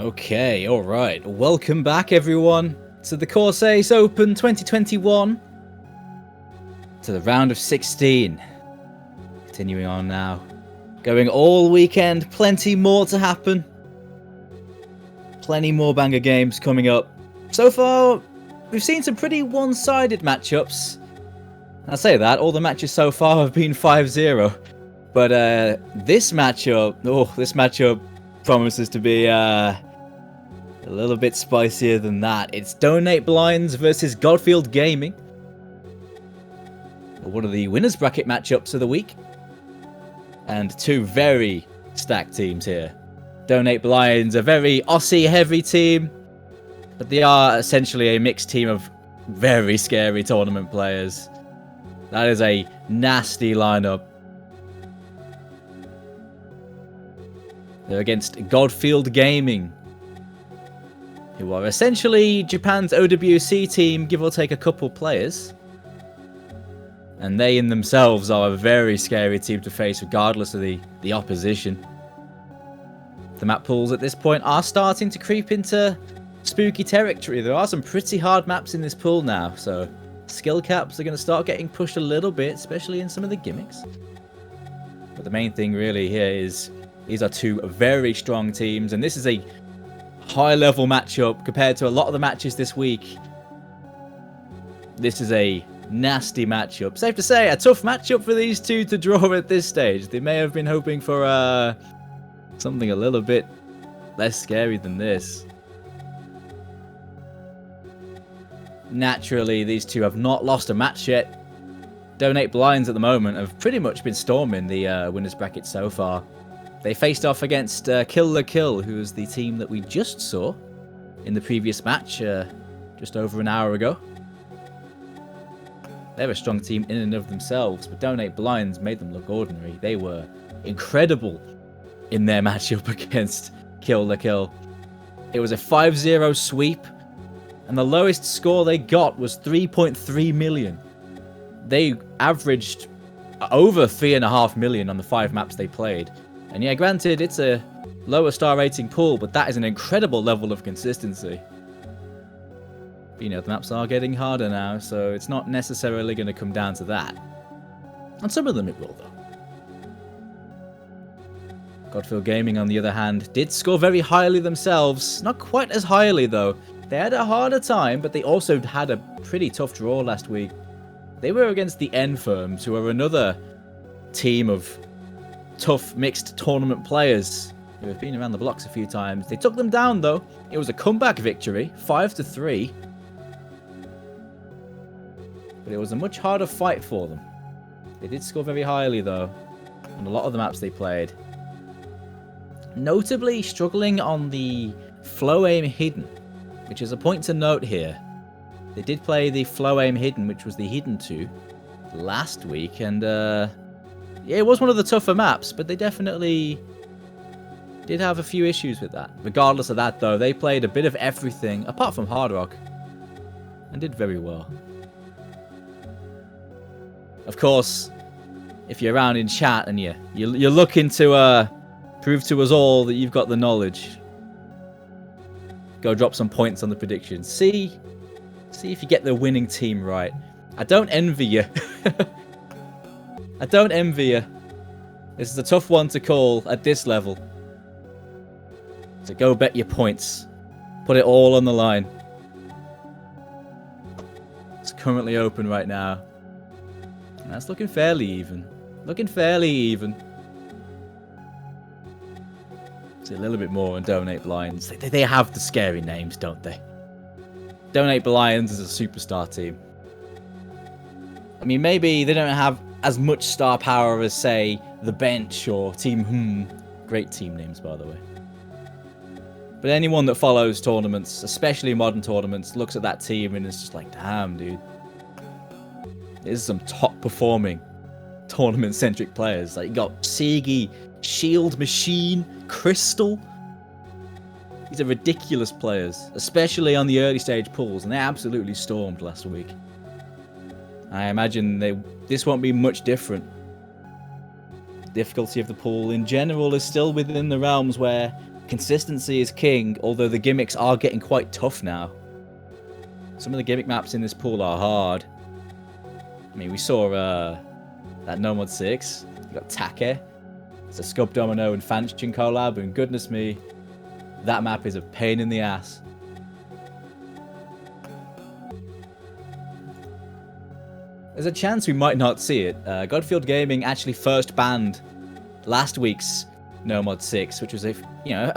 Okay, alright. Welcome back, everyone, to the Corsace Open 2021. To the round of 16. Continuing on now. Going all weekend. Plenty more to happen. Plenty more banger games coming up. So far, we've seen some pretty one-sided matchups. I say that, all the matches so far have been 5-0. But this matchup promises to be a little bit spicier than that. It's Donate Blinds versus Godfield Gaming. One of the winners bracket matchups of the week. And two very stacked teams here. Donate Blinds, a very Aussie heavy team. But they are essentially a mixed team of very scary tournament players. That is a nasty lineup. They're against Godfield Gaming, who are essentially Japan's OWC team, give or take a couple players. And they in themselves are a very scary team to face regardless of the opposition. The Mappools at this point are starting to creep into spooky territory. There are some pretty hard maps in this pool now, so skill caps are going to start getting pushed a little bit, especially in some of the gimmicks. But the main thing really here is these are two very strong teams, and this is a high-level matchup compared to a lot of the matches this week. This is a nasty matchup. Safe to say, a tough matchup for these two to draw at this stage. They may have been hoping for something a little bit less scary than this. Naturally, these two have not lost a match yet. Donate Blinds at the moment have pretty much been storming the winners bracket so far. They faced off against Kill the Kill, who is the team that we just saw in the previous match just over an hour ago. They're a strong team in and of themselves, but Donate Blinds made them look ordinary. They were incredible in their matchup against Kill the Kill. It was a 5-0 sweep, and the lowest score they got was 3.3 million. They averaged over 3.5 million on the 5 maps they played. And yeah, granted, it's a lower star rating pool, but that is an incredible level of consistency. But, you know, the maps are getting harder now, so it's not necessarily going to come down to that. On some of them it will, though. Godfield Gaming, on the other hand, did score very highly themselves. Not quite as highly, though. They had a harder time, but they also had a pretty tough draw last week. They were against the N Firms, who are another team of tough mixed tournament players who have been around the blocks a few times. They took them down, though. It was a comeback victory, 5-3. But it was a much harder fight for them. They did score very highly, though, on a lot of the maps they played. Notably struggling on the Flow Aim Hidden, which is a point to note here. They did play the Flow Aim Hidden, which was the Hidden 2, last week, and yeah, it was one of the tougher maps, but they definitely did have a few issues with that. Regardless of that, though, they played a bit of everything, apart from Hard Rock, and did very well. Of course, if you're around in chat and you're looking to prove to us all that you've got the knowledge, go drop some points on the predictions. See if you get the winning team right. I don't envy you. I don't envy you. This is a tough one to call at this level. So go bet your points. Put it all on the line. It's currently open right now. And that's looking fairly even. Looking fairly even. See a little bit more on Donate Blinds. They have the scary names, don't they? Donate Blinds is a superstar team. I mean, maybe they don't have as much star power as, say, The Bench or Team Great team names, by the way. But anyone that follows tournaments, especially modern tournaments, looks at that team and is just like, damn, dude. This is some top-performing tournament-centric players. Like, you got Sigi, Shield Machine, Crystal. These are ridiculous players, especially on the early stage pools, and they absolutely stormed last week. I imagine this won't be much different. The difficulty of the pool in general is still within the realms where consistency is king, although the gimmicks are getting quite tough now. Some of the gimmick maps in this pool are hard. I mean, we saw that No Mod 6. You got Take. It's a Scub Domino and Fanchin collab, and goodness me, that map is a pain in the ass. There's a chance we might not see it. Godfield Gaming actually first banned last week's No Mod 6, which was a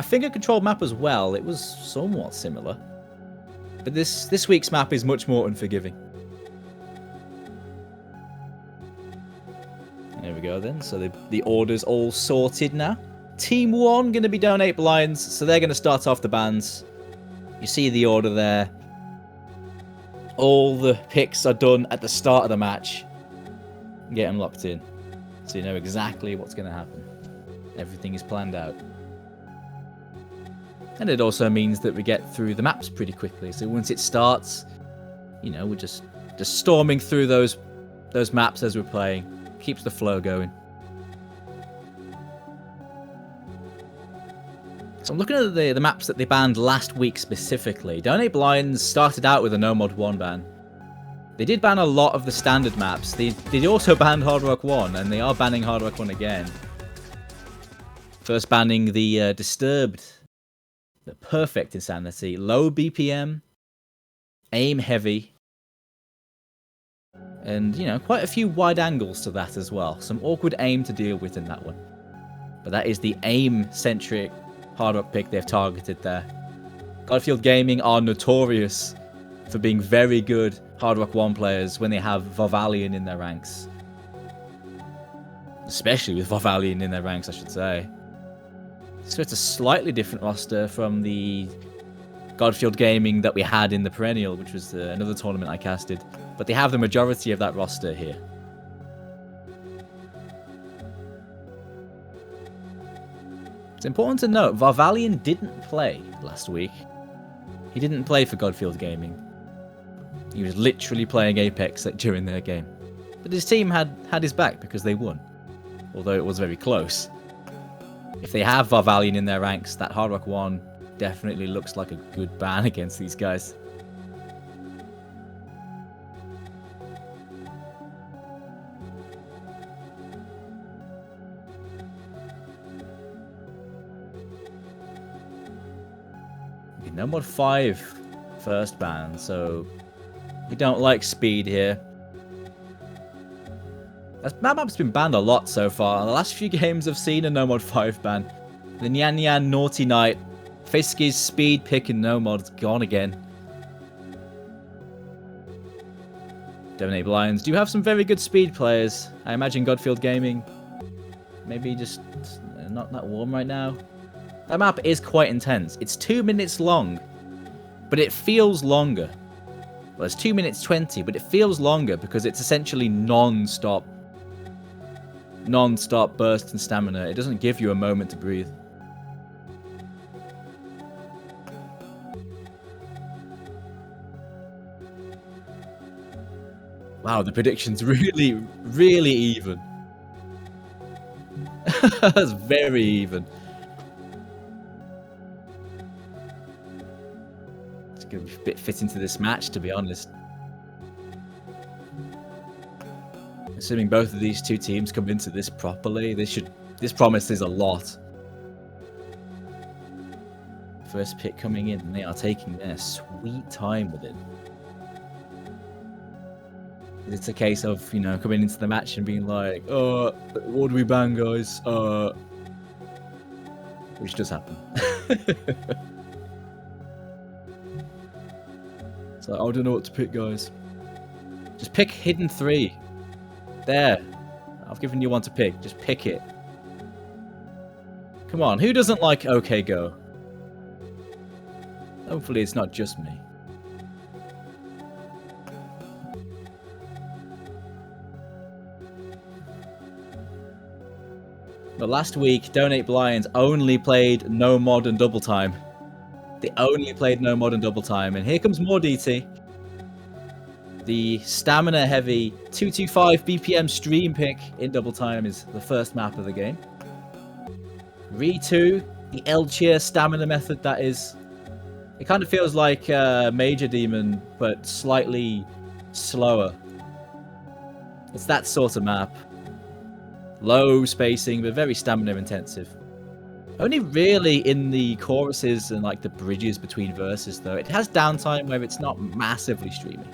finger-controlled map as well. It was somewhat similar, but this week's map is much more unforgiving. There we go then. So the order's all sorted now. Team 1 going to be Donate Blinds, so they're going to start off the bans. You see the order there. All the picks are done at the start of the match. Get them locked in, so you know exactly what's going to happen. Everything is planned out. And it also means that we get through the maps pretty quickly. So once it starts, we're just storming through those maps as we're playing. Keeps the flow going. So I'm looking at the maps that they banned last week specifically. Donate Blinds started out with a No Mod 1 ban. They did ban a lot of the standard maps. They also banned Hard Rock 1, and they are banning Hard Rock 1 again. First banning the Disturbed, the Perfect Insanity, low BPM, aim heavy, and, quite a few wide angles to that as well. Some awkward aim to deal with in that one. But that is the aim-centric hard rock pick they've targeted there. Godfield Gaming are notorious for being very good Hard Rock 1 players when they have Vovalion in their ranks. Especially with Vovalion in their ranks, I should say. So it's a slightly different roster from the Godfield Gaming that we had in the Perennial, which was another tournament I casted. But they have the majority of that roster here. It's important to note, Vovalion didn't play last week. He didn't play for Godfield Gaming. He was literally playing Apex during their game. But his team had his back because they won. Although it was very close. If they have Vovalion in their ranks, that Hard Rock 1 definitely looks like a good ban against these guys. No Mod 5 first ban, so we don't like speed here. That map's been banned a lot so far. The last few games have seen a No Mod 5 ban. The Nyan Nyan Naughty Night, Fiski's speed pick and No Mod's gone again. Donate Blinds do have some very good speed players. I imagine Godfield Gaming maybe just not that warm right now. That map is quite intense. It's 2 minutes long, but it feels longer. Well, it's 2 minutes 20, but it feels longer because it's essentially non-stop burst and stamina. It doesn't give you a moment to breathe. Wow, the prediction's really, really even. That's very even. It's going to be a bit fit into this match, to be honest. Assuming both of these two teams come into this properly, this promises a lot. First pick coming in, and they are taking their sweet time with it. It's a case of, coming into the match and being like, what do we ban, guys? Which does happen. It's like, I don't know what to pick, guys. Just pick Hidden 3. There. I've given you one to pick. Just pick it. Come on, who doesn't like OK Go? Hopefully it's not just me. But last week, Donate Blinds only played No Mod and Double Time. They only played No Mod and Double Time. And here comes more DT. The stamina heavy 225 BPM stream pick in Double Time is the first map of the game. Re2, The L-cheer stamina method, that is. It kind of feels like Major Demon, but slightly slower. It's that sort of map. Low spacing, but very stamina intensive. Only really in the choruses and like the bridges between verses, though. It has downtime where it's not massively streamy.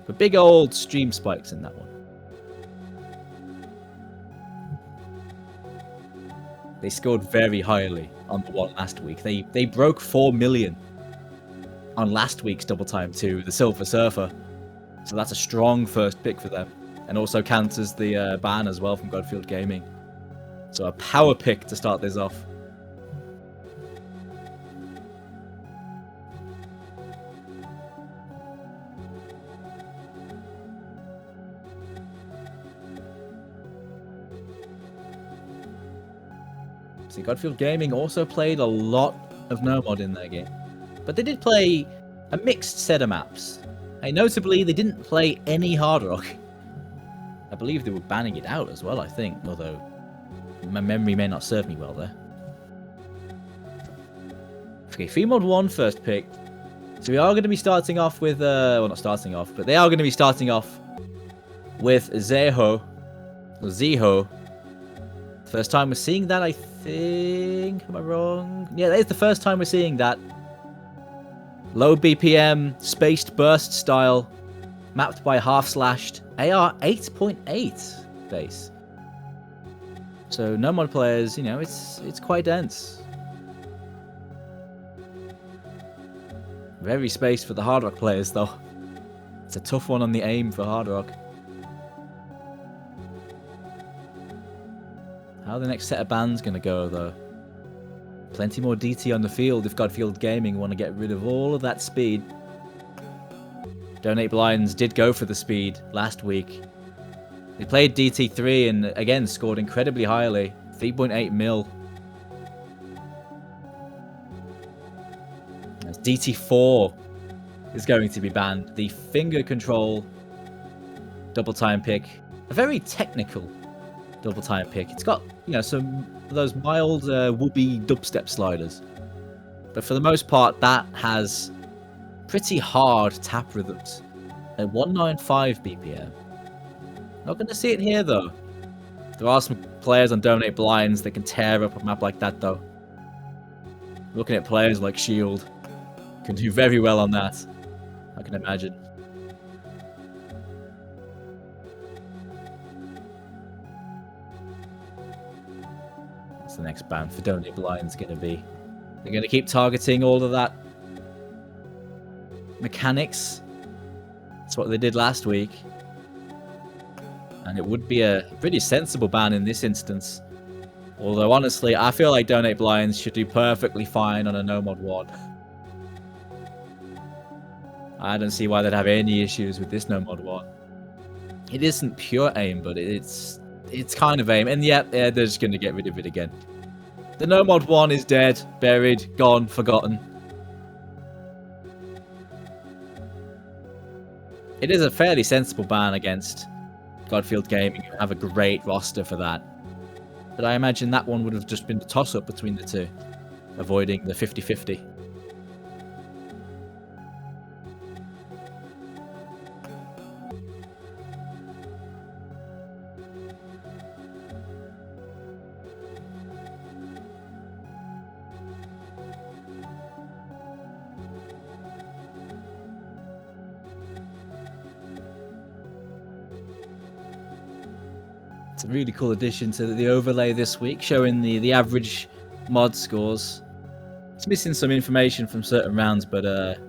But big old stream spikes in that one. They scored very highly on the one last week. They broke 4 million on last week's Double Time 2, the Silver Surfer. So that's a strong first pick for them. And also counts as the ban as well from Godfield Gaming. So a power pick to start this off. See, Godfield Gaming also played a lot of no mod in their game. But they did play a mixed set of maps. And notably, they didn't play any Hard Rock. I believe they were banning it out as well, I think. Although, my memory may not serve me well there. Okay, Free Mod 1 first pick. So we are going to be starting off with... well, not starting off, but they are going to be starting off with Zeho. Or Zeho. First time we're seeing that, I think. Am I wrong? Yeah, that is the first time we're seeing that. Low BPM, spaced burst style, mapped by half slashed, AR 8.8 base. So no mod players, you know, it's quite dense. Very spaced for the Hard Rock players, though. It's a tough one on the aim for Hard Rock. How the next set of bans going to go, though? Plenty more DT on the field if Godfield Gaming want to get rid of all of that speed. Donate Blinds did go for the speed last week. They played DT3 and again scored incredibly highly. 3.8 mil. As DT4 is going to be banned. The finger control double time pick. A very technical double time pick. It's got, you know, some of those mild whoopy dubstep sliders. But for the most part, that has pretty hard tap rhythms at 195 BPM. Not going to see it here, though. There are some players on Donate Blinds that can tear up a map like that, though. Looking at players like Shield, can do very well on that, I can imagine. What's the next ban for Donate Blinds going to be? They're going to keep targeting all of that mechanics. That's what they did last week. And it would be a pretty sensible ban in this instance. Although, honestly, I feel like Donate Blinds should do perfectly fine on a no mod 1. I don't see why they'd have any issues with this no mod 1. It isn't pure aim, but it's kind of aim. And yeah, they're just going to get rid of it again. The no mod 1 is dead, buried, gone, forgotten. It is a fairly sensible ban against Godfield Gaming, who have a great roster for that. But I imagine that one would have just been the toss-up between the two, avoiding the 50-50. It's a really cool addition to the overlay this week, showing the average mod scores. It's missing some information from certain rounds, but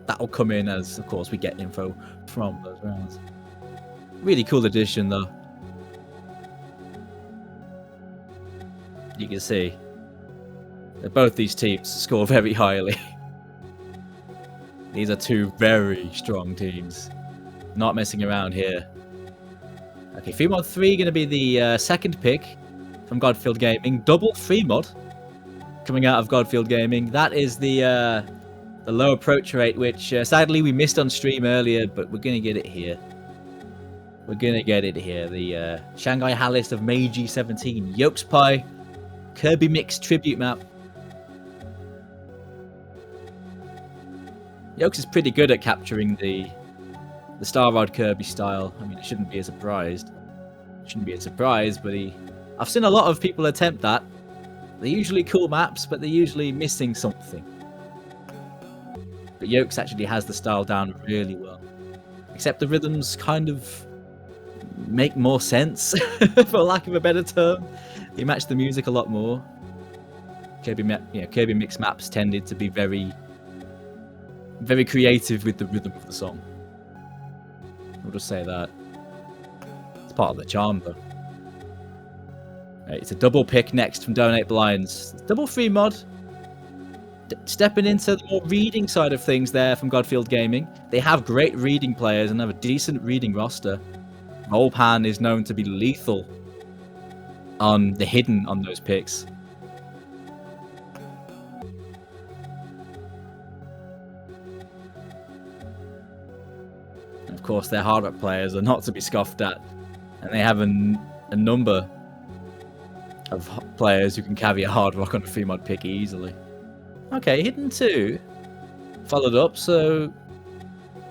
that'll come in as, of course, we get info from those rounds. Really cool addition, though. You can see that both these teams score very highly. These are two very strong teams. Not messing around here. Okay, free mod 3 going to be the second pick from Godfield Gaming. Double free mod coming out of Godfield Gaming. That is the low approach rate, which sadly we missed on stream earlier, but we're going to get it here. We're going to get it here. The Shanghai Halist of Meiji 17 Yolks Pie Kirby Mix tribute map. Yokes is pretty good at capturing the Star Rod Kirby style. I mean, it shouldn't be a surprise. But I've seen a lot of people attempt that. They're usually cool maps, but they're usually missing something. But Yokes actually has the style down really well. Except the rhythms kind of make more sense, for lack of a better term. They match the music a lot more. Kirby Mix maps tended to be very, very creative with the rhythm of the song. I'll just say that. It's part of the charm, though. Right, it's a double pick next from Donate Blinds. Double free mod. Stepping into the more reading side of things there from Godfield Gaming. They have great reading players and have a decent reading roster. Volpan is known to be lethal on the hidden on those picks. And of course, their hard rock players are not to be scoffed at, and they have a number of players who can carry a hard rock on a free mod pick easily. Okay, hidden 2 followed up, so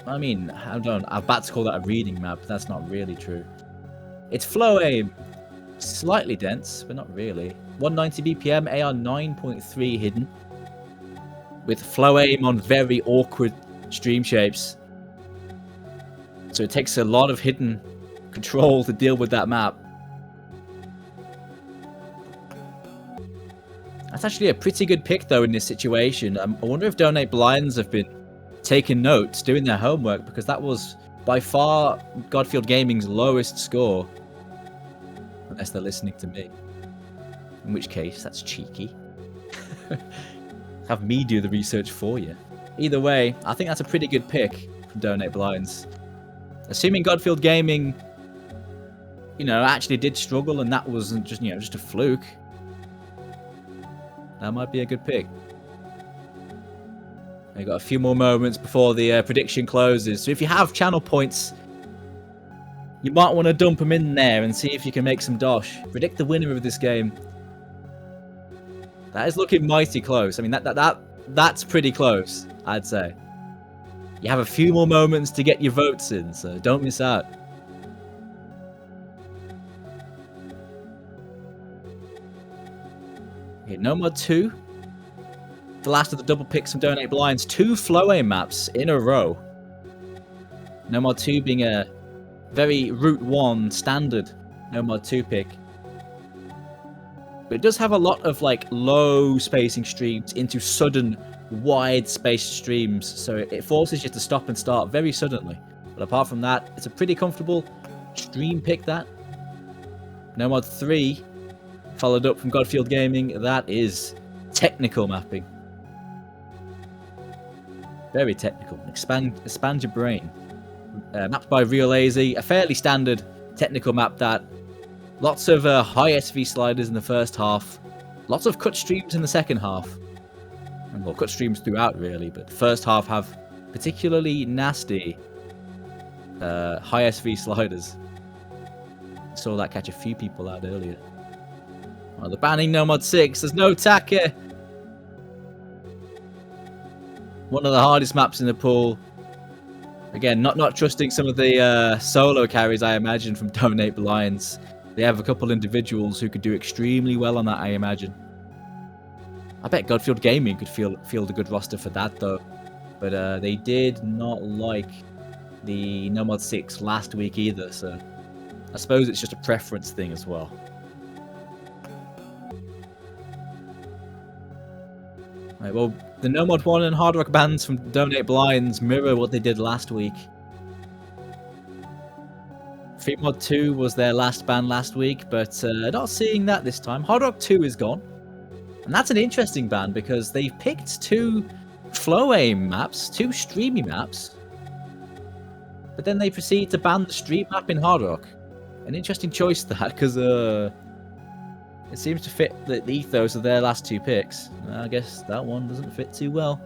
I mean, I'm about to call that a reading map, but that's not really true. It's flow aim, slightly dense, but not really. 190 BPM, AR 9.3 hidden, with flow aim on very awkward stream shapes. So it takes a lot of hidden control to deal with that map. That's actually a pretty good pick, though, in this situation. I wonder if Donate Blinds have been taking notes, doing their homework, because that was by far Godfield Gaming's lowest score. Unless they're listening to me. In which case, that's cheeky. Have me do the research for you. Either way, I think that's a pretty good pick from Donate Blinds. Assuming Godfield Gaming, actually did struggle and that wasn't just a fluke. That might be a good pick. We've got a few more moments before the prediction closes. So if you have channel points, you might want to dump them in there and see if you can make some dosh. Predict the winner of this game. That is looking mighty close. I mean, that's pretty close, I'd say. You have a few more moments to get your votes in, so don't miss out. Okay, No Mod 2. The last of the double picks from Donate Blinds. 2 flow aim maps in a row. No Mod 2 being a very Route 1 standard No Mod 2 pick. But it does have a lot of low spacing streams into sudden wide spaced streams. So it forces you to stop and start very suddenly. But apart from that, it's a pretty comfortable stream pick, that. No Mod 3. Followed up from Godfield Gaming, that is technical mapping. Very technical. Expand your brain. Mapped by Real Lazy, a fairly standard technical map that lots of high SV sliders in the first half, lots of cut streams in the second half. And well, cut streams throughout really, but the first half have particularly nasty high SV sliders. Saw that catch a few people out earlier. Oh, they're banning No Mod 6. There's no Taka. One of the hardest maps in the pool. Again, not trusting some of the solo carries, I imagine, from Donate Blinds. They have a couple individuals who could do extremely well on that, I imagine. I bet Godfield Gaming could field a good roster for that, though. But they did not like the No Mod 6 last week either, so I suppose it's just a preference thing as well. Right, well, the No Mod 1 and Hard Rock bans from Donate Blinds mirror what they did last week. Free Mod 2 was their last ban last week, but not seeing that this time. Hard Rock 2 is gone. And that's an interesting ban because they've picked 2 flow aim maps, 2 streamy maps, but then they proceed to ban the stream map in Hard Rock. An interesting choice, that, because it seems to fit the ethos of their last 2 picks. I guess that one doesn't fit too well.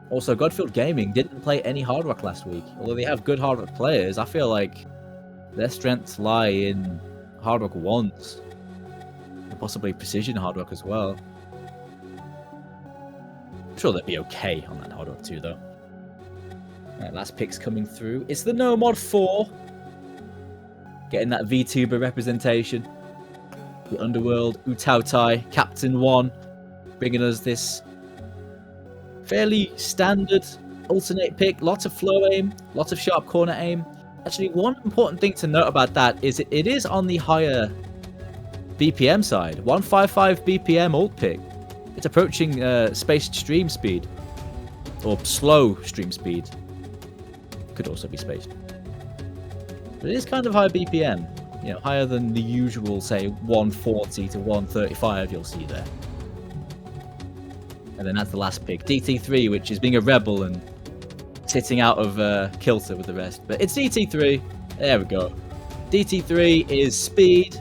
Also, Godfield Gaming didn't play any Hard Rock last week. Although they have good Hard Rock players, I feel like Their strengths lie in Hard Rock 1s. And possibly Precision Hard Rock as well. I'm sure they'd be okay on that Hard Rock 2 though. Right, last pick's coming through. It's the No Mod 4. Getting that VTuber representation. The Underworld, Utautai, Captain 1. Bringing us this fairly standard alternate pick. Lots of flow aim, lots of sharp corner aim. Actually, one important thing to note about that is it is on the higher BPM side. 155 BPM alt pick. It's approaching spaced stream speed. Or slow stream speed. Could also be spaced. But it is kind of high BPM. You know, higher than the usual, say, 140 to 135 you'll see there. And then that's the last pick. DT3, which is being a rebel and sitting out of kilter with the rest. But it's DT3. There we go. DT3 is speed.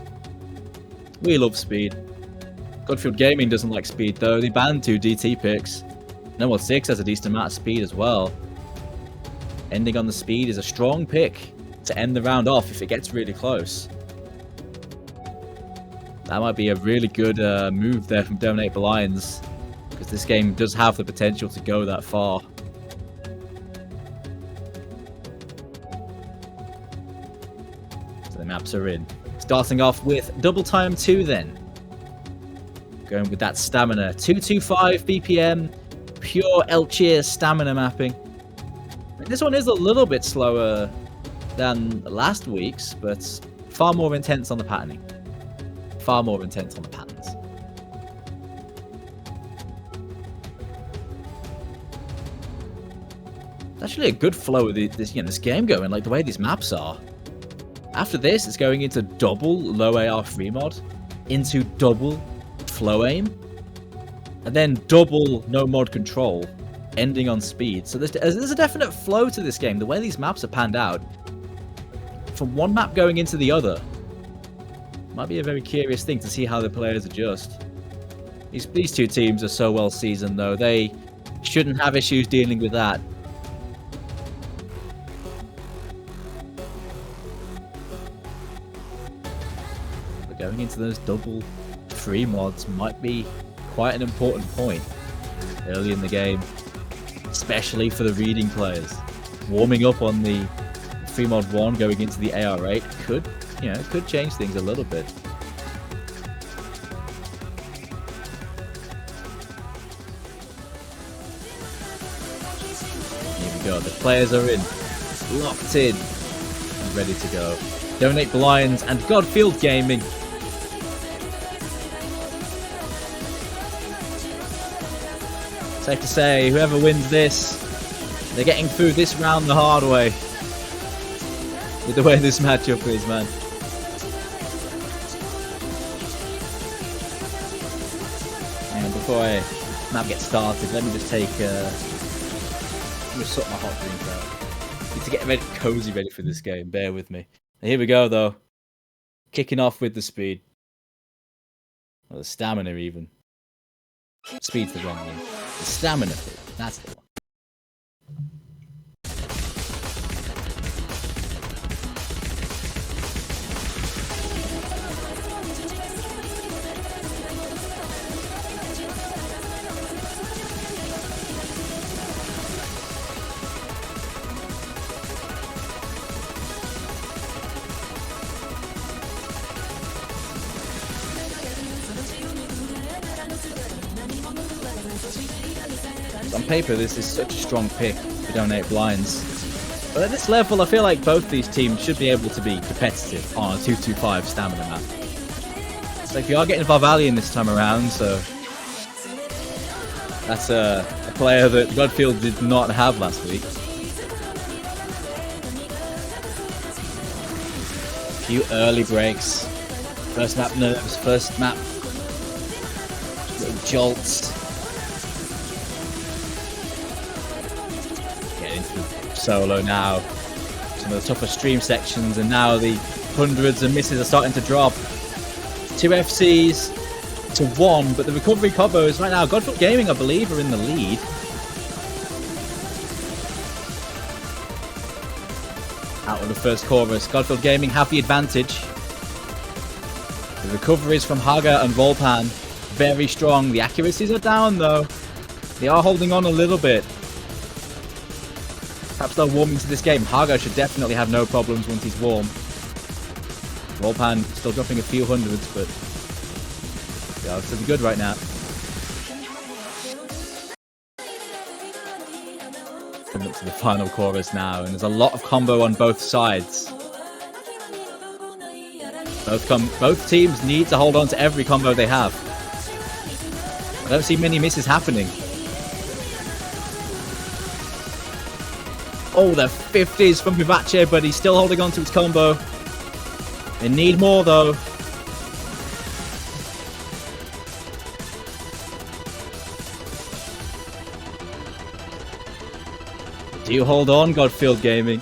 We love speed. Godfield Gaming doesn't like speed, though. They banned 2 DT picks. No Mod 6 has a decent amount of speed as well. Ending on the speed is a strong pick to end the round off if it gets really close. That might be a really good move there from Dominate Lions, because this game does have the potential to go that far. So the maps are in. Starting off with Double Time 2 then. Going with that stamina. 225 BPM, pure Elchir stamina mapping. This one is a little bit slower than last week's, but far more intense on the patterning. Far more intense on the patterns. It's actually a good flow with this game going, like the way these maps are. After this, it's going into double low AR free mod, into double flow aim, and then double no mod control, ending on speed. So there's a definite flow to this game. The way these maps are panned out, from one map going into the other, might be a very curious thing to see how the players adjust. These two teams are so well seasoned, though. They shouldn't have issues dealing with that. But going into those double free mods might be quite an important point early in the game, especially for the reading players. Warming up on the free mod 1 going into the AR8 could change things a little bit. Here we go, the players are in, locked in, and ready to go. Donate Lions and Godfield Gaming. Safe to say, whoever wins this, they're getting through this round the hard way. With the way this matchup is, man. And before map gets started, let me just take let me sort my hot drink out. Need to get ready, cozy ready for this game. Bear with me. And here we go, though. Kicking off with the speed. Or the stamina, even. Speed's the wrong one. The stamina pick. That's the one. On paper, this is such a strong pick for Donate Lions. But at this level, I feel like both these teams should be able to be competitive on a 225 stamina map. So if you are getting Varvalian this time around, so that's a player that Godfield did not have last week. A few early breaks. First map nerves, first map little jolts. Solo now, some of the tougher stream sections, and now the hundreds and misses are starting to drop. 2 FCs to 1, but the recovery combos right now, Godfield Gaming I believe are in the lead. Out of the first chorus, Godfield Gaming have the advantage. The recoveries from Haga and Volpan, very strong. The accuracies are down though. They are holding on a little bit. Perhaps they'll warm into this game. Haga should definitely have no problems once he's warm. Volpan still dropping a few hundreds, but yeah, it's pretty good right now. Coming up to the final chorus now, and there's a lot of combo on both sides. Both teams need to hold on to every combo they have. I don't see many misses happening. Oh, the 50s from Vivace, but he's still holding on to his combo. They need more though. Do you hold on, Godfield Gaming?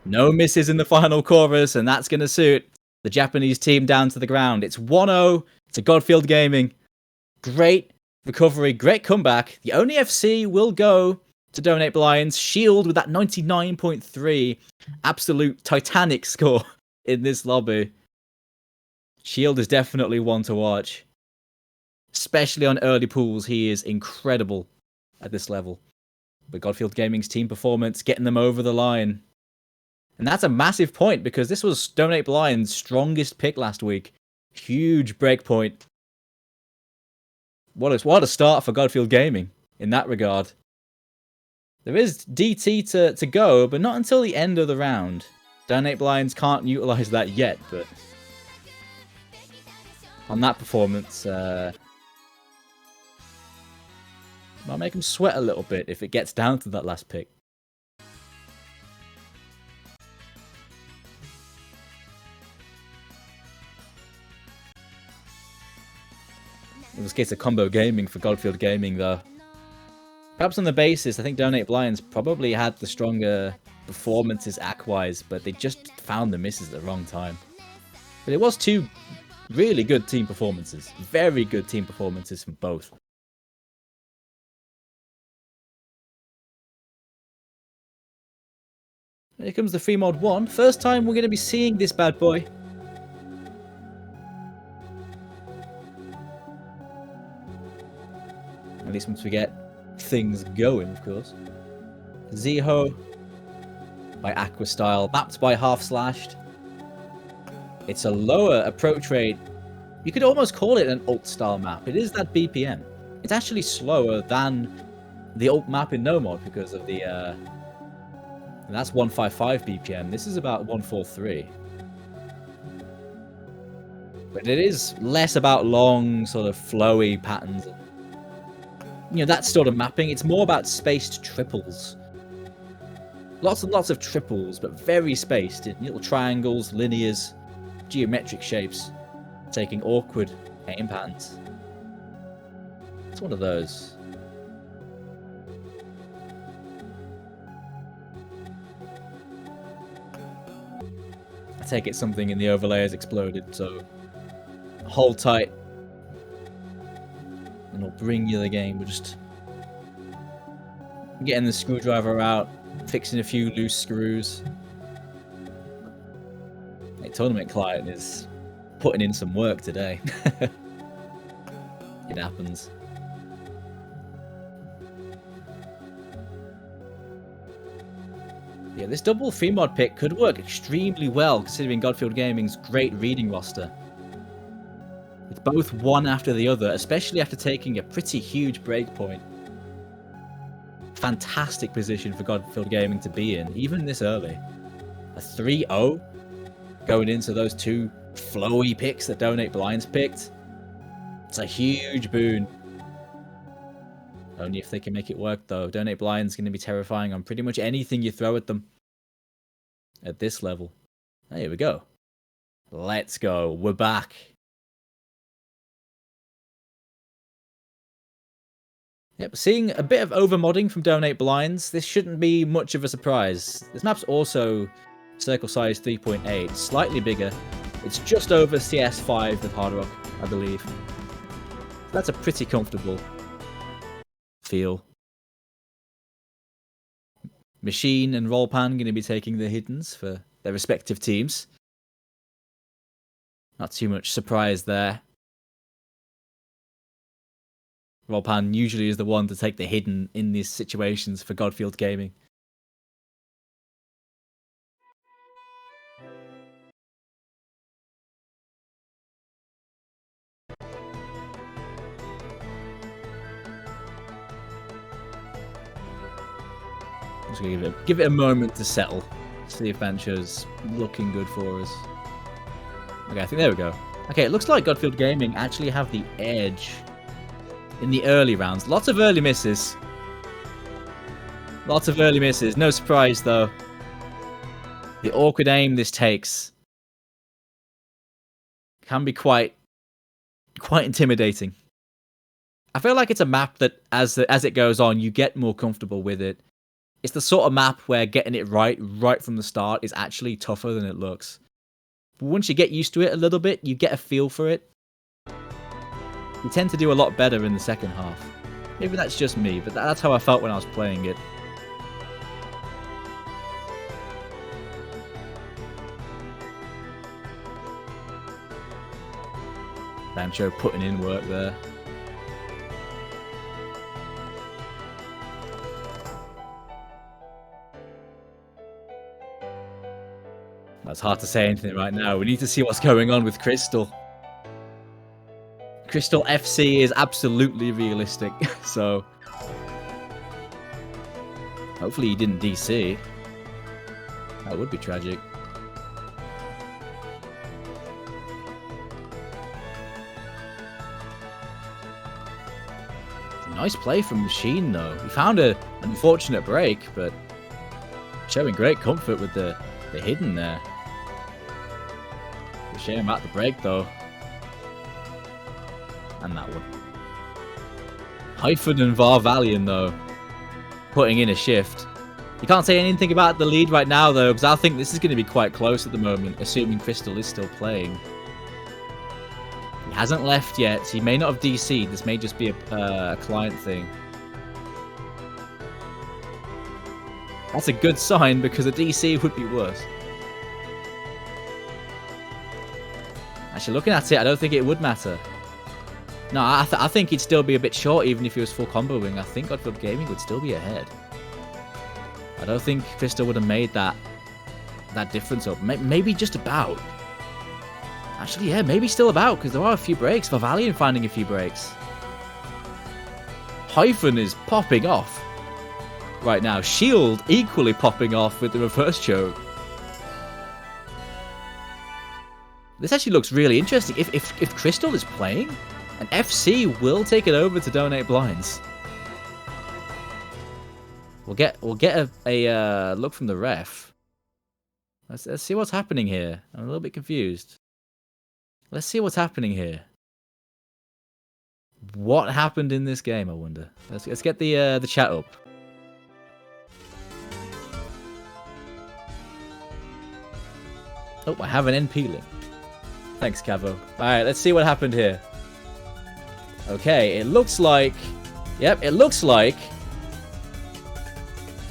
No misses in the final chorus, and that's going to suit the Japanese team down to the ground. It's 1-0 to Godfield Gaming. Great recovery, great comeback. The only FC will go to Donate Blinds. Shield with that 99.3. Absolute titanic score in this lobby. Shield is definitely one to watch. Especially on early pools, he is incredible at this level. But Godfield Gaming's team performance, getting them over the line. And that's a massive point, because this was Donate Blind's strongest pick last week. Huge breakpoint. What a start for Godfield Gaming in that regard. There is DT to go, but not until the end of the round. Donate Blinds can't utilize that yet, but on that performance, might make him sweat a little bit if it gets down to that last pick. In this case, a combo gaming for Godfield Gaming, though. Perhaps on the basis, I think Donate Blinds probably had the stronger performances act-wise, but they just found the misses at the wrong time. But it was two really good team performances. Very good team performances from both. Here comes the free mod 1. First time we're going to be seeing this bad boy. At least once we get things going, of course. Ziho by Aquastyle, mapped by Half Slashed. It's a lower approach rate. You could almost call it an ult style map. It is that BPM. It's actually slower than the ult map in no mod because of the that's 155 BPM. This is about 143. But it is less about long, sort of flowy patterns. You know, that sort of mapping. It's more about spaced triples. Lots and lots of triples, but very spaced in little triangles, linears, geometric shapes, taking awkward aim patterns. It's one of those. I take it something in the overlay has exploded, so hold tight and I'll bring you the game. We're just getting the screwdriver out, fixing a few loose screws. A tournament client is putting in some work today. It happens. Yeah, this double free mod pick could work extremely well considering Godfield Gaming's great reading roster. With both one after the other, especially after taking a pretty huge breakpoint. Fantastic position for Godfield Gaming to be in, even this early. A 3-0 going into those two flowy picks that Donate Blinds picked. It's a huge boon. Only if they can make it work, though. Donate Blind's going to be terrifying on pretty much anything you throw at them. At this level. There we go. Let's go. We're back. Yep, seeing a bit of overmodding from Donate Blinds. This shouldn't be much of a surprise. This map's also circle size 3.8. Slightly bigger. It's just over CS5 with Hard Rock, I believe. That's a pretty comfortable feel. Machine and Rollpan going to be taking the hiddens for their respective teams. Not too much surprise there. Rollpan usually is the one to take the hidden in these situations for Godfield Gaming. I'm just going to give it a moment to settle. See if Bancho's looking good for us. Okay, I think there we go. Okay, it looks like Godfield Gaming actually have the edge in the early rounds. Lots of early misses. Lots of early misses. No surprise, though. The awkward aim this takes can be quite intimidating. I feel like it's a map that, as it goes on, you get more comfortable with it. It's the sort of map where getting it right from the start is actually tougher than it looks. But once you get used to it a little bit, you get a feel for it. You tend to do a lot better in the second half. Maybe that's just me, but that's how I felt when I was playing it. Bancho putting in work there. It's hard to say anything right now. We need to see what's going on with Crystal. Crystal FC is absolutely realistic, so hopefully he didn't DC. That would be tragic. Nice play from Machine, though. He found an unfortunate break, but showing great comfort with the hidden there. Shame about the break, though. And that one. Hyphen and Varvalian, though, putting in a shift. You can't say anything about the lead right now, though, because I think this is going to be quite close at the moment, assuming Crystal is still playing. He hasn't left yet. He may not have DC'd. This may just be a client thing. That's a good sign, because a DC would be worse. Actually, looking at it, I don't think it would matter. No, I think he'd still be a bit short, even if he was full comboing. I think Godfield Gaming would still be ahead. I don't think Crystal would have made that difference up. Maybe just about. Actually, yeah, maybe still about, because there are a few breaks. Varvalian finding a few breaks. Hyphen is popping off right now. Shield equally popping off with the reverse choke. This actually looks really interesting. If Crystal is playing, an FC will take it over to donate blinds. We'll get a look from the ref. Let's see what's happening here. I'm a little bit confused. Let's see what's happening here. What happened in this game, I wonder. Let's get the chat up. Oh, I have an NP link. Thanks, Cavo. Alright, let's see what happened here. Okay, it looks like... Yep, it looks like...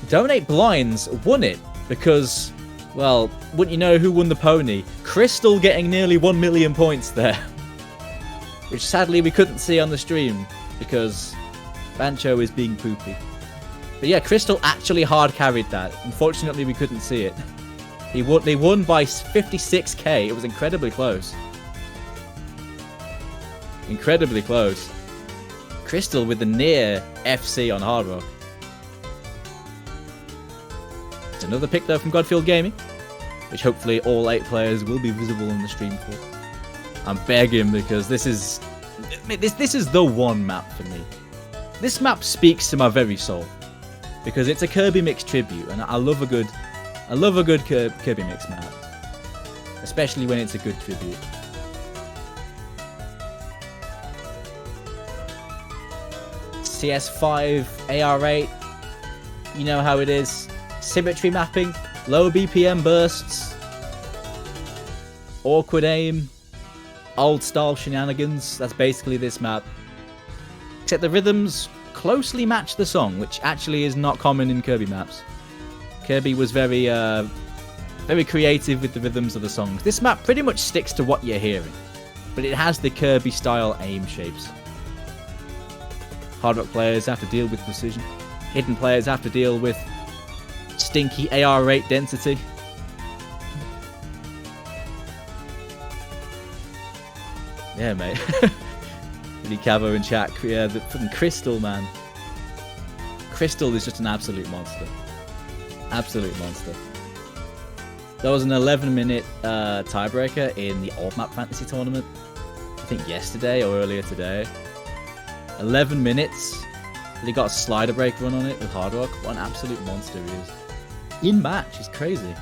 Donate Blinds won it. Because, well, wouldn't you know who won the pony? Crystal getting nearly 1 million points there. Which sadly we couldn't see on the stream. Because Bancho is being poopy. But yeah, Crystal actually hard carried that. Unfortunately, we couldn't see it. They won by 56k. It was incredibly close. Incredibly close. Crystal with the near FC on Hard Rock. It's another pick though from Godfield Gaming, which hopefully all 8 players will be visible on the stream for. I'm begging, because this is the one map for me. This map speaks to my very soul, because it's a Kirby Mix tribute, and I love a good Kirby Mix map, especially when it's a good tribute. CS5, AR8, you know how it is. Symmetry mapping, low BPM bursts, awkward aim, old style shenanigans. That's basically this map. Except the rhythms closely match the song, which actually is not common in Kirby maps. Kirby was very creative with the rhythms of the songs. This map pretty much sticks to what you're hearing, but it has the Kirby style aim shapes. Hard rock players have to deal with precision. Hidden players have to deal with stinky AR rate density. Yeah, mate. Really Cavo and chat. Yeah, the fucking Crystal, man. Crystal is just an absolute monster. Absolute monster. There was an 11-minute tiebreaker in the Old Map Fantasy Tournament. I think yesterday or earlier today. 11 minutes. And he got a slider break run on it with Hard Rock. What an absolute monster he is. In match, he's crazy.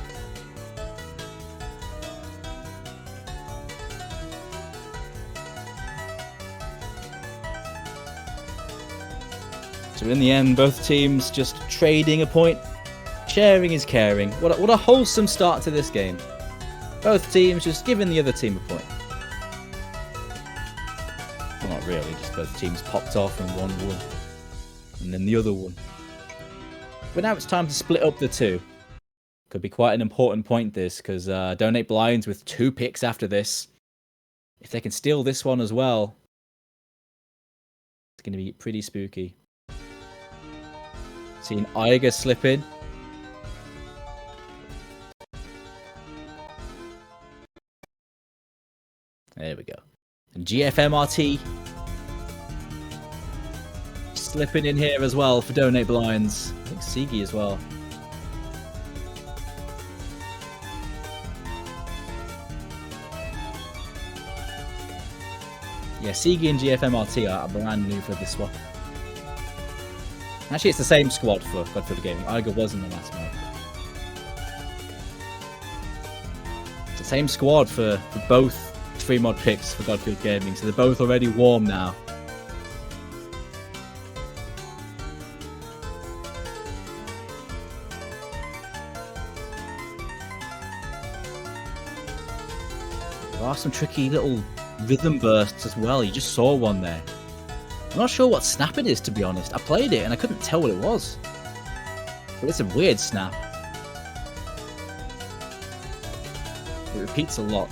So in the end, both teams just trading a point. Sharing is caring. What a wholesome start to this game. Both teams just giving the other team a point. Well, not really, just both teams popped off and one won. And then the other one. But now it's time to split up the two. Could be quite an important point this, because Donate Blinds with 2 picks after this. If they can steal this one as well, it's going to be pretty spooky. Seeing Iger slip in. There we go. And GFMRT slipping in here as well for Donate Blinds. I think Sigi as well. Yeah, Sigi and GFMRT are brand new for this one. Actually, it's the same squad for Godfield Gaming. Iger was in the last map. It's the same squad for both 3 mod picks for Godfield Gaming, so they're both already warm now. There are some tricky little rhythm bursts as well. You just saw one there. I'm not sure what snap it is, to be honest. I played it and I couldn't tell what it was. But it's a weird snap. It repeats a lot.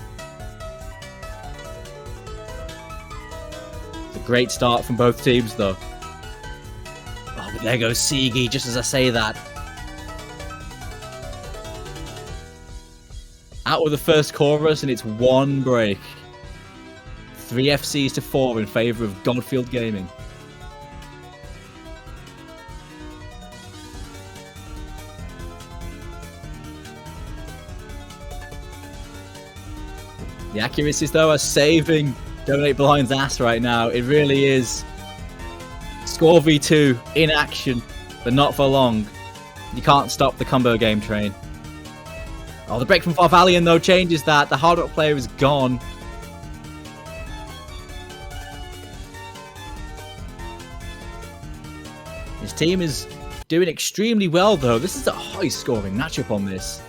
It's a great start from both teams, though. Oh, but there goes Sigi, just as I say that. Out with the first chorus, and it's 1 break. 3 FCs to 4 in favour of Godfield Gaming. The accuracies, though, are saving Donate Blind's ass right now. It really is. Score V2 in action, but not for long. You can't stop the combo game train. Oh, the break from Farvalian, though, changes that. The Hard Rock player is gone. His team is doing extremely well, though. This is a high-scoring matchup on this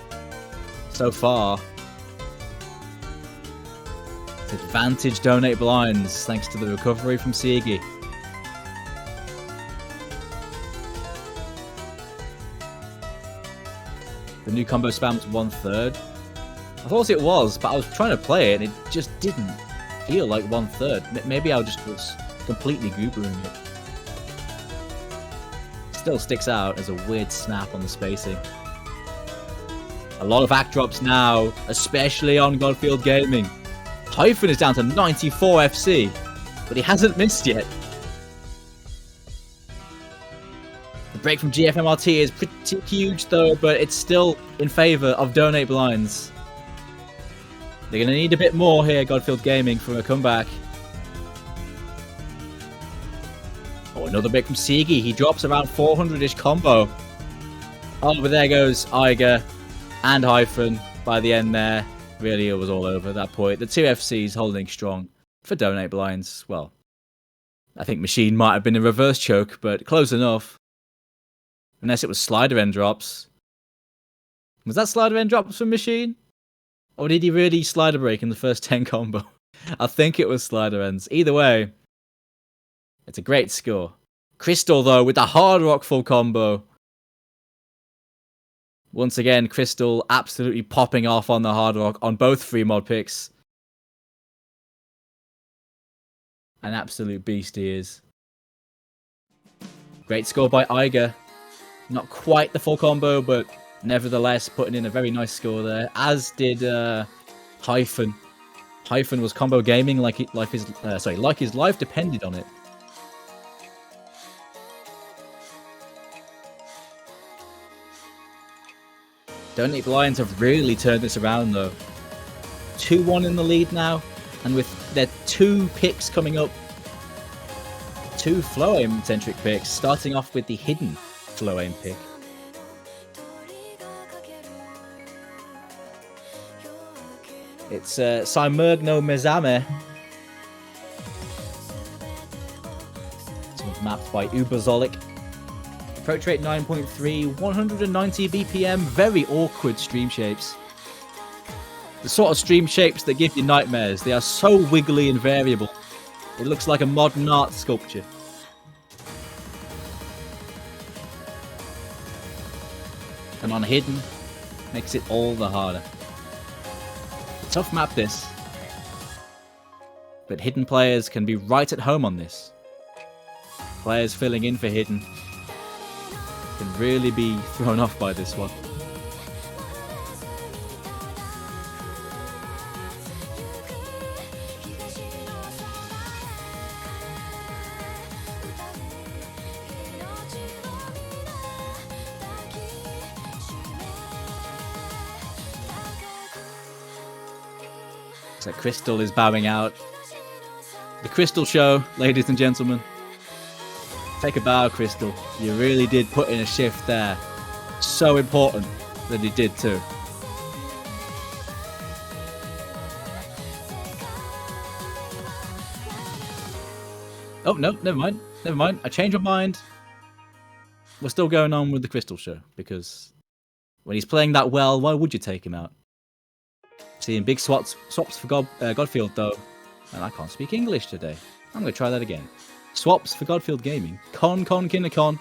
so far. It's advantage Donate Blinds, thanks to the recovery from Sigi. The new combo spam's 1/3. I thought it was, but I was trying to play it and it just didn't feel like 1/3. Maybe I just was completely goobering it. Still sticks out as a weird snap on the spacing. A lot of act drops now, especially on Godfield Gaming. Hyphen is down to 94 FC, but he hasn't missed yet. The break from GFMRT is pretty huge though, but it's still in favour of Donate Blinds. They're going to need a bit more here, Godfield Gaming, for a comeback. Oh, another break from Sigi. He drops around 400-ish combo. Oh, but there goes Iger and Hyphen by the end there. Really, it was all over at that point. The 2 FCs holding strong for Donate Blinds. Well, I think Machine might have been a reverse choke, but close enough. Unless it was slider end drops. Was that slider end drops from Machine? Or did he really slider break in the first 10 combo? I think it was slider ends. Either way, it's a great score. Crystal, though, with the Hard Rock full combo. Once again, Crystal absolutely popping off on the hard rock on both free mod picks. An absolute beast he is. Great score by Iger. Not quite the full combo, but nevertheless putting in a very nice score there. As did Hyphen. Hyphen was combo gaming like his life depended on it. Donate Blinds have really turned this around though. 2-1 in the lead now, and with their 2 picks coming up, 2 flow aim centric picks, starting off with the hidden flow aim pick. It's Simurgno Mezame. It's mapped by Uberzolik. Approach rate 9.3, 190 BPM, very awkward stream shapes. The sort of stream shapes that give you nightmares. They are so wiggly and variable. It looks like a modern art sculpture. And on hidden, makes it all the harder. Tough map this. But hidden players can be right at home on this. Players filling in for hidden can really be thrown off by this one. So Crystal is bowing out. The Crystal Show, ladies and gentlemen. Take a bow, Crystal. You really did put in a shift there. So important that he did too. Oh, no, never mind. Never mind. I changed my mind. We're still going on with the Crystal Show, because when he's playing that well, why would you take him out? Seeing big swaps for Godfield, though. And I can't speak English today. I'm going to try that again. Swaps for Godfield Gaming. Con Kinnacon.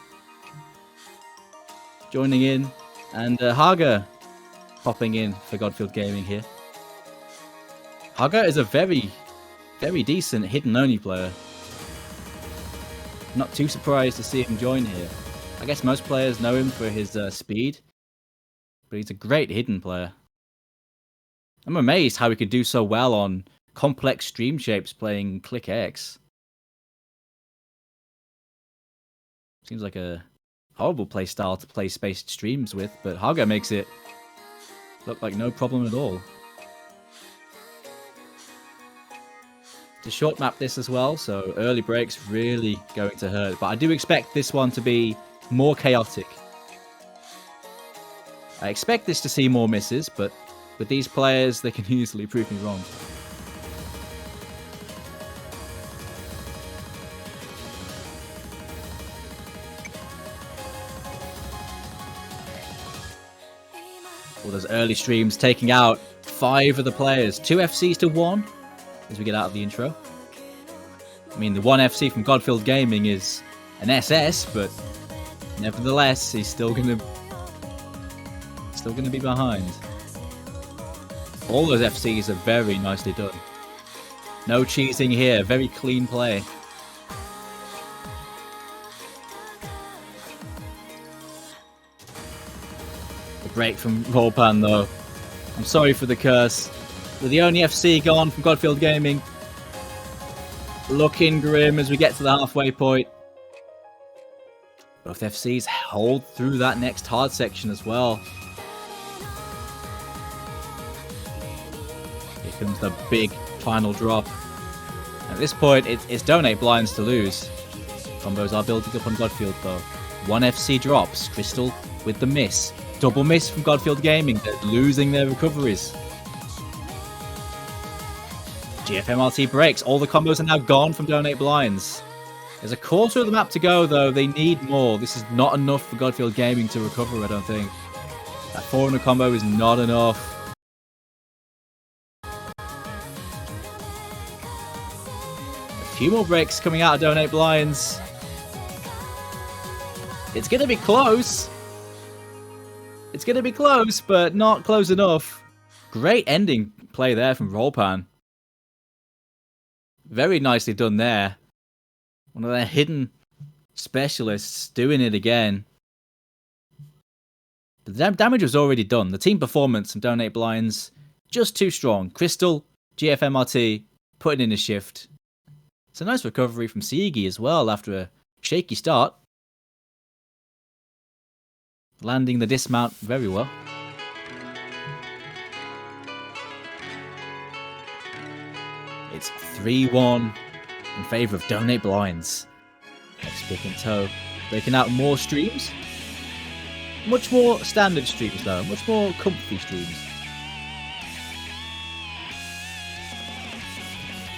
Joining in. And Haga popping in for Godfield Gaming here. Haga is a very, very decent hidden-only player. Not too surprised to see him join here. I guess most players know him for his speed. But he's a great hidden player. I'm amazed how he could do so well on complex stream shapes playing Click X. Seems like a horrible play style to play spaced streams with, but Haga makes it look like no problem at all. To short map this as well, so early breaks really going to hurt, but I do expect this one to be more chaotic. I expect this to see more misses, but with these players, they can easily prove me wrong. All those early streams taking out 5 of the players. 2 FCs to 1 as we get out of the intro. I mean, the 1 FC from Godfield Gaming is an SS, but nevertheless, he's still gonna be behind. All those FCs are very nicely done. No cheating here, very clean play. The break from Rollpan though. I'm sorry for the curse. With the only FC gone from Godfield Gaming. Looking grim as we get to the halfway point. Both FCs hold through that next hard section as well. Here comes the big final drop. At this point, it's donate blinds to lose. Combos are building up on Godfield though. 1 FC drops. Crystal with the miss. Double miss from Godfield Gaming. They're losing their recoveries. GFMRT breaks. All the combos are now gone from donate blinds. There's a quarter of the map to go though. They need more. This is not enough for Godfield Gaming to recover, I don't think. That 400 combo is not enough. A few more breaks coming out of donate blinds. It's going to be close. It's going to be close, but not close enough. Great ending play there from Rollpan. Very nicely done there. One of their hidden specialists doing it again. The damage was already done. The team performance from Donate Blinds, just too strong. Crystal, GFMRT, putting in a shift. It's a nice recovery from Siegi as well after a shaky start. Landing the dismount very well. It's 3-1 in favour of Donate Blinds. Next pick and toe. Breaking out more streams. Much more standard streams though. Much more comfy streams.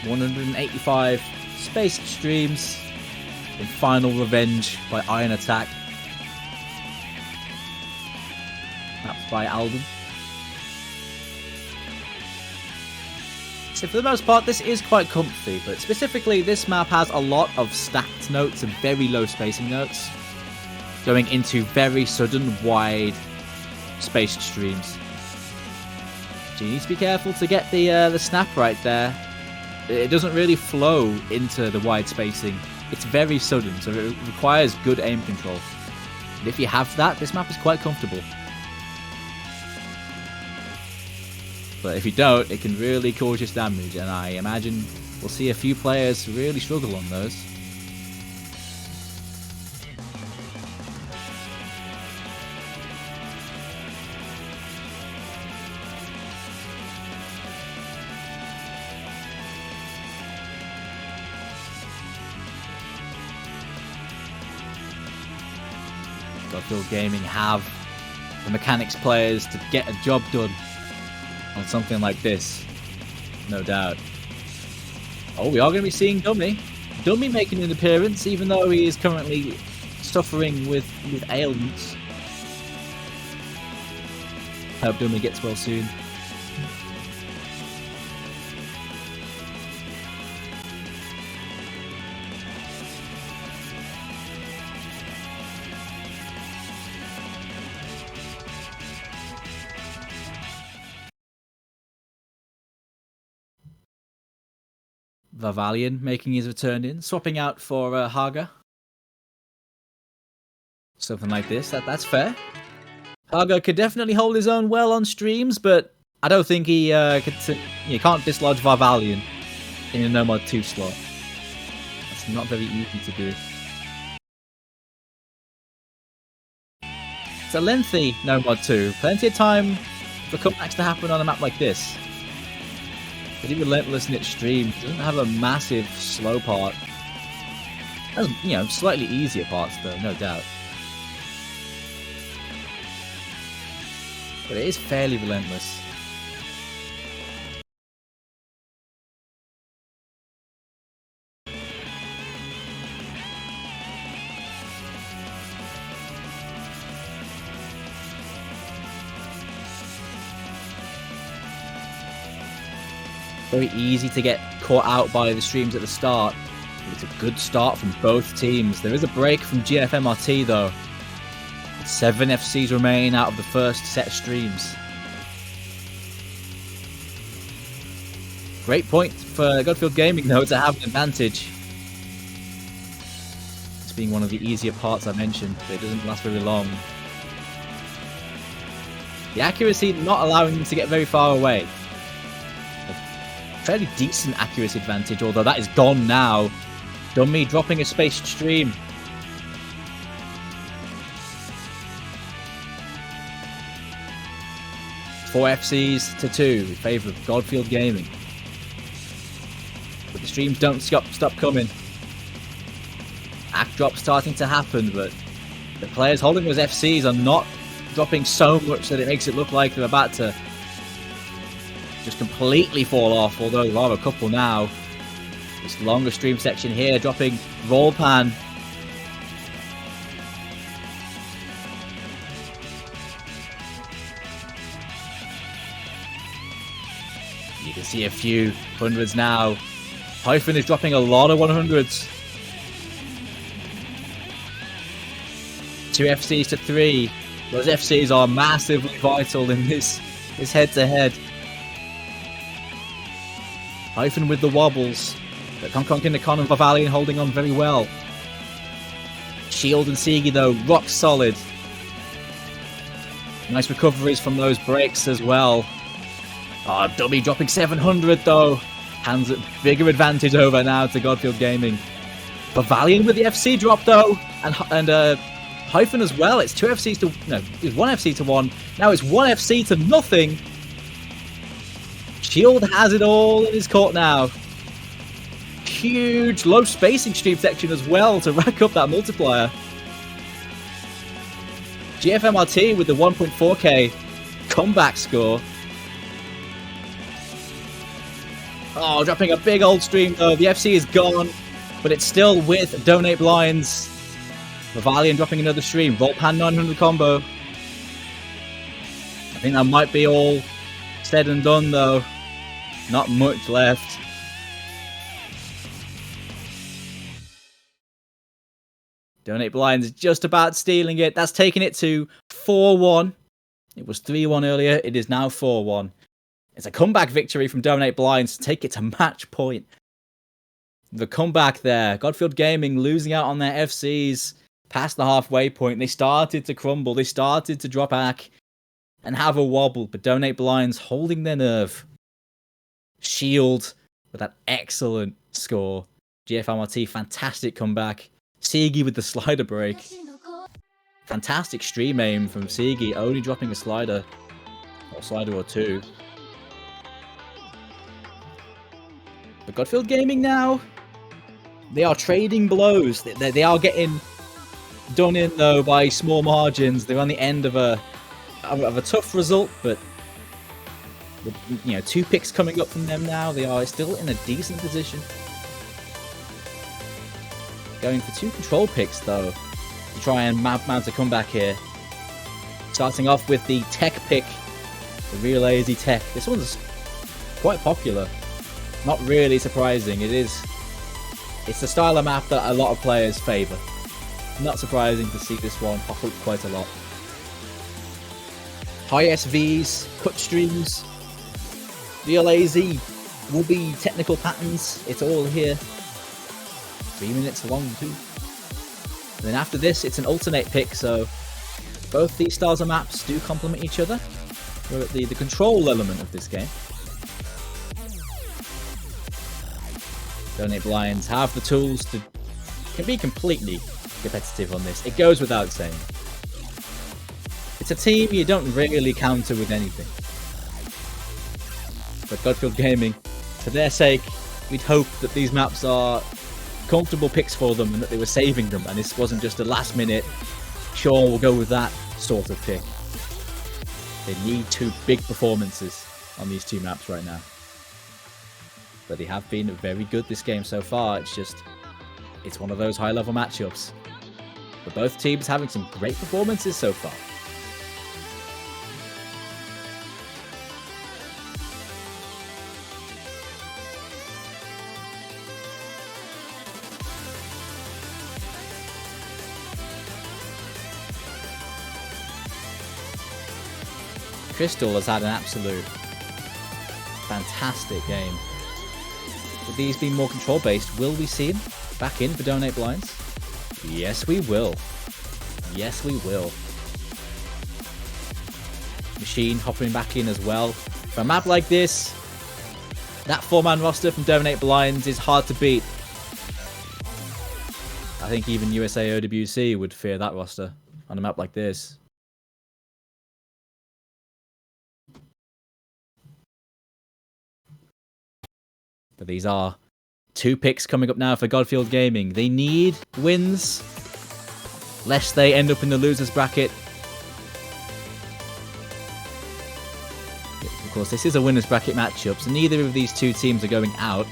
185 spaced streams. In final revenge by Iron Attack. Mapped by Alden. So for the most part, this is quite comfy, but specifically this map has a lot of stacked notes and very low spacing notes, going into very sudden, wide, spaced streams. So you need to be careful to get the snap right there. It doesn't really flow into the wide spacing. It's very sudden, so it requires good aim control. And if you have that, this map is quite comfortable. But if you don't, it can really cause you damage, and I imagine we'll see a few players really struggle on those. Godfield Gaming have the mechanics players to get a job done on something like this, no doubt. Oh, we are going to be seeing Dummy. Dummy making an appearance, even though he is currently suffering with ailments. Hope Dummy gets well soon. Vavalion making his return in, swapping out for Haga. Something like this, that's fair. Haga could definitely hold his own well on streams, but I don't think he can't dislodge Vavalion in a No Mod 2 slot. That's not very easy to do. It's a lengthy No Mod 2, plenty of time for comebacks to happen on a map like this. Pretty relentless in its stream. Doesn't have a massive slow part. Has, slightly easier parts though, no doubt. But it is fairly relentless. Very easy to get caught out by the streams at the start. It's a good start from both teams. There is a break from GFMRT though. 7 FCs remain out of the first set of streams. Great point for Godfield Gaming though to have an advantage. It's being one of the easier parts I mentioned, but it doesn't last very long. The accuracy not allowing them to get very far away. Fairly decent accuracy advantage, although that is gone now. Dummy dropping a spaced stream. Four FCs to 2 in favour of Godfield Gaming. But the streams don't stop coming. Act drop starting to happen, but the players holding those FCs are not dropping so much that it makes it look like they're about to just completely fall off, although there are a couple now. This longer stream section here, dropping Rollpan. You can see a few hundreds now. Hyphen is dropping a lot of 100s. 2 FCs to 3. Those FCs are massively vital in this head-to-head. Hyphen with the wobbles. But Conk in the Con and Vavalion holding on very well. Shield and Sigi, though, rock solid. Nice recoveries from those breaks as well. Oh, Dummy dropping 700, though. Hands a bigger advantage over now to Godfield Gaming. Vavalion with the FC drop, though. And Hyphen as well. It's 2 FCs to... No, it's 1 FC to 1. Now it's 1 FC to nothing. Shield has it all in his court now. Huge low spacing stream section as well to rack up that multiplier. GFMRT with the 1.4k comeback score. Oh, dropping a big old stream though. The FC is gone, but it's still with Donate Blinds. Vavalion dropping another stream. Volpan 900 combo. I think that might be all said and done though. Not much left. Donate Blinds just about stealing it. That's taking it to 4-1. It was 3-1 earlier. It is now 4-1. It's a comeback victory from Donate Blinds to take it to match point. The comeback there. Godfield Gaming losing out on their FCs past the halfway point. They started to crumble. They started to drop back and have a wobble. But Donate Blinds holding their nerve. Shield with that excellent score. GFMRT, fantastic comeback. Sigi with the slider break. Fantastic stream aim from Sigi, only dropping a slider. Or slider or two. But Godfield Gaming now, they are trading blows. They are getting done in though by small margins. They're on the end of a tough result, but with, 2 picks coming up from them now, they are still in a decent position. Going for 2 control picks though, to try and mount a comeback here. Starting off with the tech pick, the Real Easy Tech. This one's quite popular. Not really surprising. It's the style of map that a lot of players favour. Not surprising to see this one pop up quite a lot. High SVs, cut streams, Real AZ, will be technical patterns. It's all here. 3 minutes long too. And then after this, it's an alternate pick, so both these styles of maps do complement each other. We're at the control element of this game. Donate Blinds have the tools to can be completely competitive on this. It goes without saying. It's a team you don't really counter with anything. But Godfield Gaming, for their sake, we'd hope that these maps are comfortable picks for them and that they were saving them, and this wasn't just a last minute, sure, we'll go with that sort of pick. They need 2 big performances on these 2 maps right now. But they have been very good this game so far. It's one of those high level matchups. But both teams having some great performances so far. Crystal has had an absolute fantastic game. With these being more control based, will we see him back in for Donate Blinds? Yes, we will. Yes, we will. Machine hopping back in as well. For a map like this, that 4-man roster from Donate Blinds is hard to beat. I think even USA OWC would fear that roster on a map like this. But these are 2 picks coming up now for Godfield Gaming. They need wins, lest they end up in the losers bracket. Of course, this is a winners bracket matchup, so neither of these 2 teams are going out.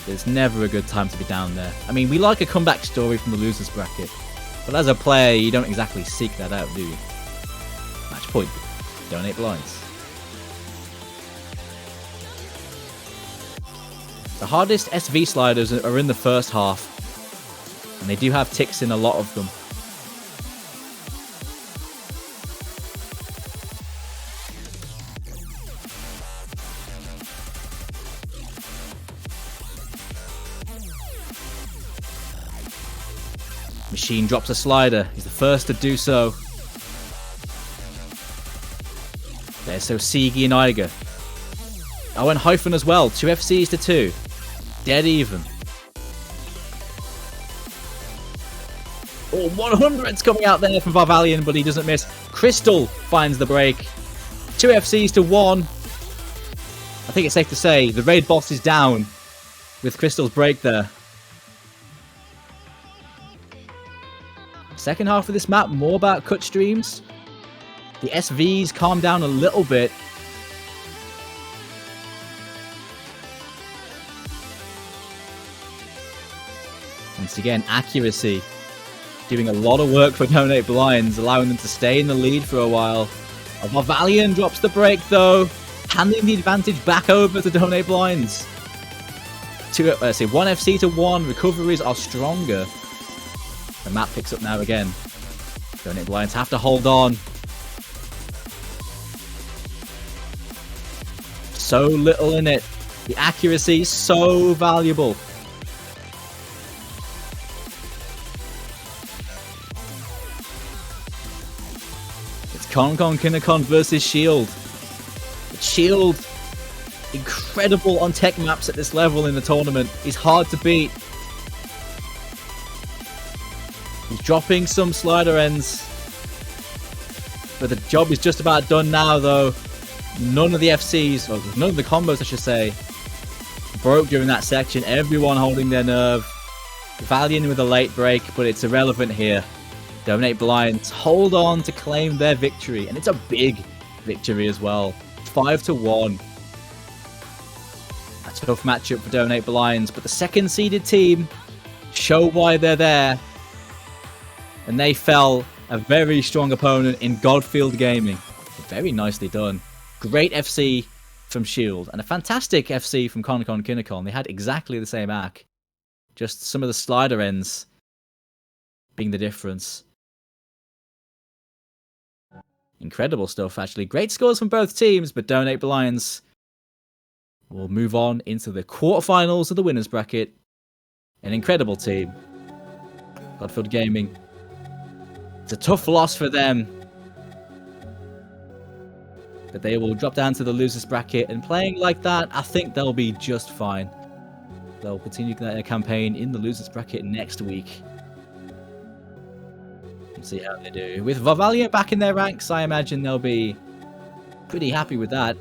It's never a good time to be down there. I mean, we like a comeback story from the losers bracket, but as a player, you don't exactly seek that out, do you? Match point. Donate Blinds. The hardest SV sliders are in the first half. And they do have ticks in a lot of them. Machine drops a slider. He's the first to do so. There's so Sigi and Iger. Oh, and Hyphen as well. 2 FCs to 2. Dead even. Oh, 100's coming out there from Varvalian, but he doesn't miss. Crystal finds the break. 2 FCs to 1. I think it's safe to say the raid boss is down with Crystal's break there. Second half of this map, more about cut streams. The SVs calm down a little bit. Once again, accuracy. Doing a lot of work for Donate Blinds, allowing them to stay in the lead for a while. Varvalian drops the break though, handing the advantage back over to Donate Blinds. 1 FC to 1, recoveries are stronger. The map picks up now again. Donate Blinds have to hold on. So little in it. The accuracy is so valuable. It's Concon Kinnacon versus Shield. Shield, incredible on tech maps at this level in the tournament. He's hard to beat. He's dropping some slider ends. But the job is just about done now though. None of the FCs, or none of the combos I should say, broke during that section. Everyone holding their nerve. Valiant with a late break, but it's irrelevant here. Donate Blinds hold on to claim their victory. And it's a big victory as well. 5 to 1. A tough matchup for Donate Blinds, but the second seeded team show why they're there. And they fell a very strong opponent in Godfield Gaming. Very nicely done. Great FC from Shield and a fantastic FC from Concon Kinnacon. They had exactly the same ACK. Just some of the slider ends being the difference. Incredible stuff, actually. Great scores from both teams, but Donate Blinds will move on into the quarterfinals of the winners bracket. An incredible team. Godfield Gaming. It's a tough loss for them. But they will drop down to the losers bracket, and playing like that, I think they'll be just fine. They'll continue their campaign in the losers bracket next week. We'll see how they do. With Varvalian back in their ranks, I imagine they'll be pretty happy with that.